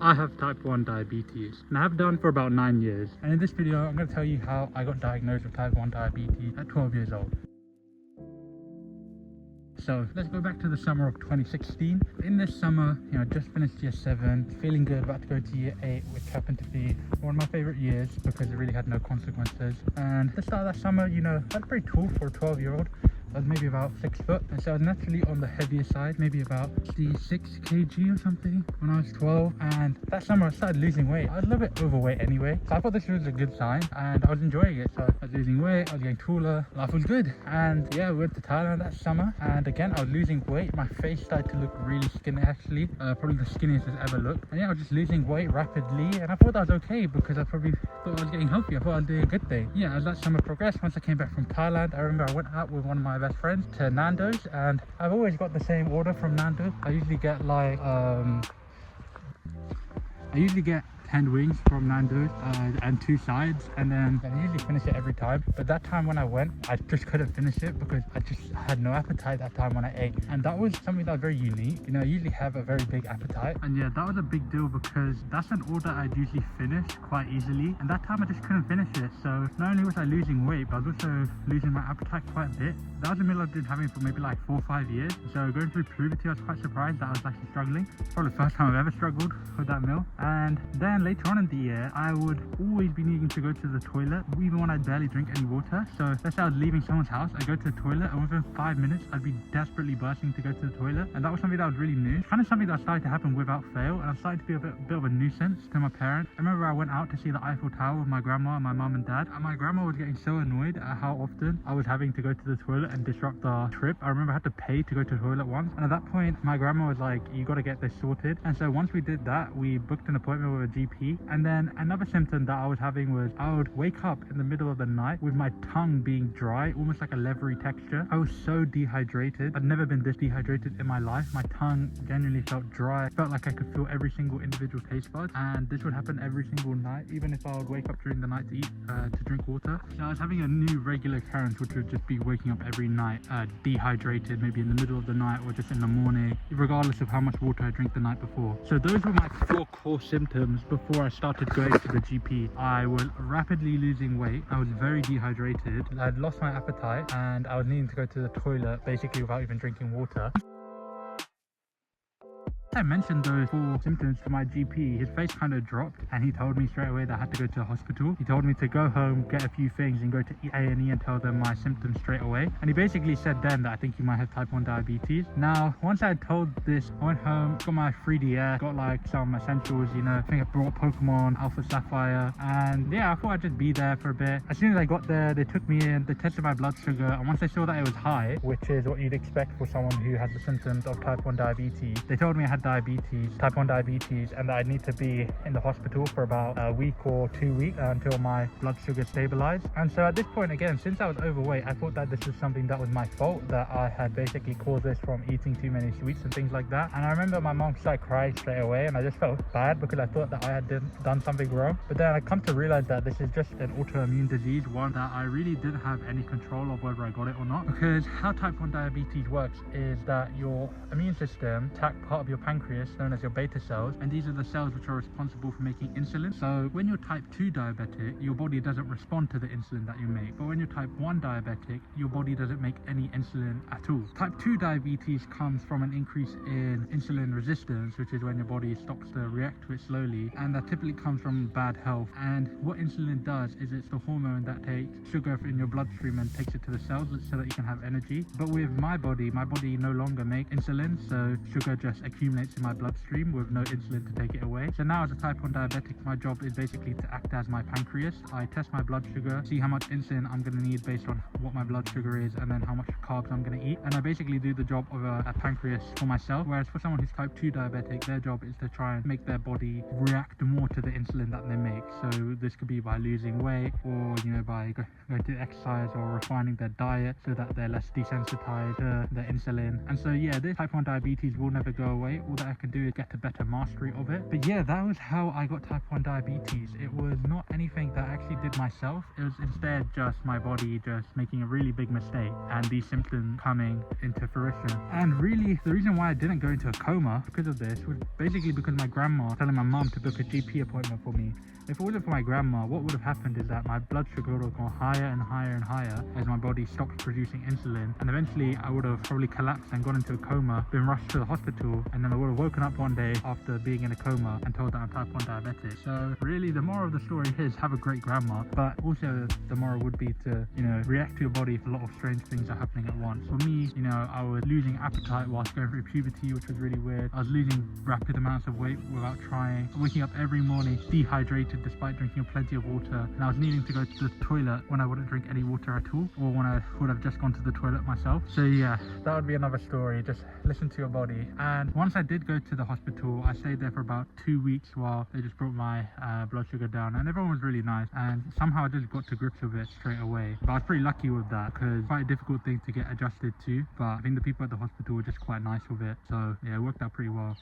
I have type 1 diabetes and I have done for about 9 years. And in this video, I'm going to tell you how I got diagnosed with type 1 diabetes at 12 years old. So let's go back to the summer of 2016. In this summer, just finished year 7, feeling good, about to go to year 8, which happened to be one of my favorite years because it really had no consequences. And at the start of that summer, I was pretty tall for a 12-year-old. I was maybe about 6 foot, and so I was naturally on the heavier side, maybe about 66 kg or something when I was 12. And that summer I started losing weight. I was a little bit overweight anyway, so I thought this was a good sign, and I was enjoying it. So I was losing weight, I was getting taller, life was good. And yeah, we went to Thailand that summer, and again I was losing weight. My face started to look really skinny actually, probably the skinniest it's ever looked. And yeah, I was just losing weight rapidly, and I thought that was okay because I probably thought I was getting healthy. I thought I was doing a good thing. Yeah, as that summer progressed, once I came back from Thailand, I remember I went out with one of my best friends to Nando's, and I've always got the same order from Nando's. I usually get like 10 wings from Nando's and 2 sides, and then I usually finish it every time. But that time when I went, I just couldn't finish it because I just had no appetite that time when I ate, and that was something that was very unique. I usually have a very big appetite, and yeah, that was a big deal because that's an order I'd usually finish quite easily, and that time I just couldn't finish it. So not only was I losing weight, but I was also losing my appetite quite a bit. That was a meal I've been having for maybe like 4 or 5 years. So going through puberty, I was quite surprised that I was actually struggling. It's probably the first time I've ever struggled with that meal. And then later on in the year, I would always be needing to go to the toilet, even when I barely drink any water. So let's say I was leaving someone's house, I go to the toilet, and within 5 minutes, I'd be desperately bursting to go to the toilet. And that was something that was really new. It's kind of something that started to happen without fail, and I started to be a bit of a nuisance to my parents. I remember I went out to see the Eiffel Tower with my grandma and my mum and dad, and my grandma was getting so annoyed at how often I was having to go to the toilet and disrupt the trip. I remember I had to pay to go to the toilet once, and at that point, my grandma was like, you got to get this sorted. And so once we did that, we booked an appointment with a GP. And then another symptom that I was having was I would wake up in the middle of the night with my tongue being dry, almost like a leathery texture. I was so dehydrated. I'd never been this dehydrated in my life. My tongue genuinely felt dry. It felt like I could feel every single individual taste bud, and this would happen every single night, even if I would wake up during the night to eat, to drink water. So I was having a new regular occurrence, which would just be waking up every night dehydrated, maybe in the middle of the night or just in the morning, regardless of how much water I drank the night before. So those were my 4 core symptoms before I started going to the GP. I was rapidly losing weight, I was very dehydrated, I'd lost my appetite, and I was needing to go to the toilet basically without even drinking water. I mentioned those 4 symptoms to my GP, his face kind of dropped, and he told me straight away that I had to go to the hospital. He told me to go home, get a few things, and go to A&E and tell them my symptoms straight away. And he basically said then that I think you might have type 1 diabetes. Now, once I had told this, I went home, got my 3DS, got like some essentials, I think I brought Pokemon, Alpha Sapphire, and yeah, I thought I'd just be there for a bit. As soon as I got there, they took me in, they tested my blood sugar, and once they saw that it was high, which is what you'd expect for someone who has the symptoms of type 1 diabetes, they told me I had type 1 diabetes, and that I'd need to be in the hospital for about a week or 2 weeks until my blood sugar stabilized. And so at this point, again, since I was overweight, I thought that this was something that was my fault, that I had basically caused this from eating too many sweets and things like that. And I remember my mom started crying straight away, and I just felt bad because I thought that I had done something wrong. But then I come to realize that this is just an autoimmune disease, one that I really didn't have any control of whether I got it or not. Because how type 1 diabetes works is that your immune system attacks part of your pancreas known as your beta cells, and these are the cells which are responsible for making insulin. So when you're type 2 diabetic, your body doesn't respond to the insulin that you make, but when you're type 1 diabetic, your body doesn't make any insulin at all. Type 2 diabetes comes from an increase in insulin resistance, which is when your body stops to react to it slowly, and that typically comes from bad health. And what insulin does is it's the hormone that takes sugar in your bloodstream and takes it to the cells so that you can have energy. But with my body no longer makes insulin, so sugar just accumulates in my bloodstream with no insulin to take it away. So now as a type 1 diabetic, my job is basically to act as my pancreas. I test my blood sugar, see how much insulin I'm going to need based on what my blood sugar is, and then how much carbs I'm going to eat. And I basically do the job of a pancreas for myself, whereas for someone who's type 2 diabetic, their job is to try and make their body react more to the insulin that they make. So this could be by losing weight, or by going to exercise, or refining their diet so that they're less desensitized to the insulin. And so yeah, this type 1 diabetes will never go away. all that I can do is get a better mastery of it. But yeah, that was how I got type 1 diabetes. It was not anything that I actually did myself. It was instead just my body just making a really big mistake and these symptoms coming into fruition. And really, the reason why I didn't go into a coma because of this was basically because my grandma telling my mum to book a GP appointment for me. If it wasn't for my grandma, what would have happened is that my blood sugar would have gone higher and higher and higher as my body stopped producing insulin. And eventually I would have probably collapsed and gone into a coma, been rushed to the hospital, and then I would have woken up one day after being in a coma and told that I'm type 1 diabetic. So really the moral of the story is have a great grandma, but also the moral would be to, you know, react to your body if a lot of strange things are happening at once. For me, you know, I was losing appetite whilst going through puberty, which was really weird. I was losing rapid amounts of weight without trying, waking up every morning dehydrated despite drinking plenty of water, and I was needing to go to the toilet when I wouldn't drink any water at all, or when I would have just gone to the toilet myself. So yeah, that would be another story. Just listen to your body. And once I did go to the hospital, I stayed there for about 2 weeks while they just brought my blood sugar down, and everyone was really nice, and somehow I just got to grips with it straight away. But I was pretty lucky with that because it's quite a difficult thing to get adjusted to, but I think the people at the hospital were just quite nice with it, so yeah, it worked out pretty well.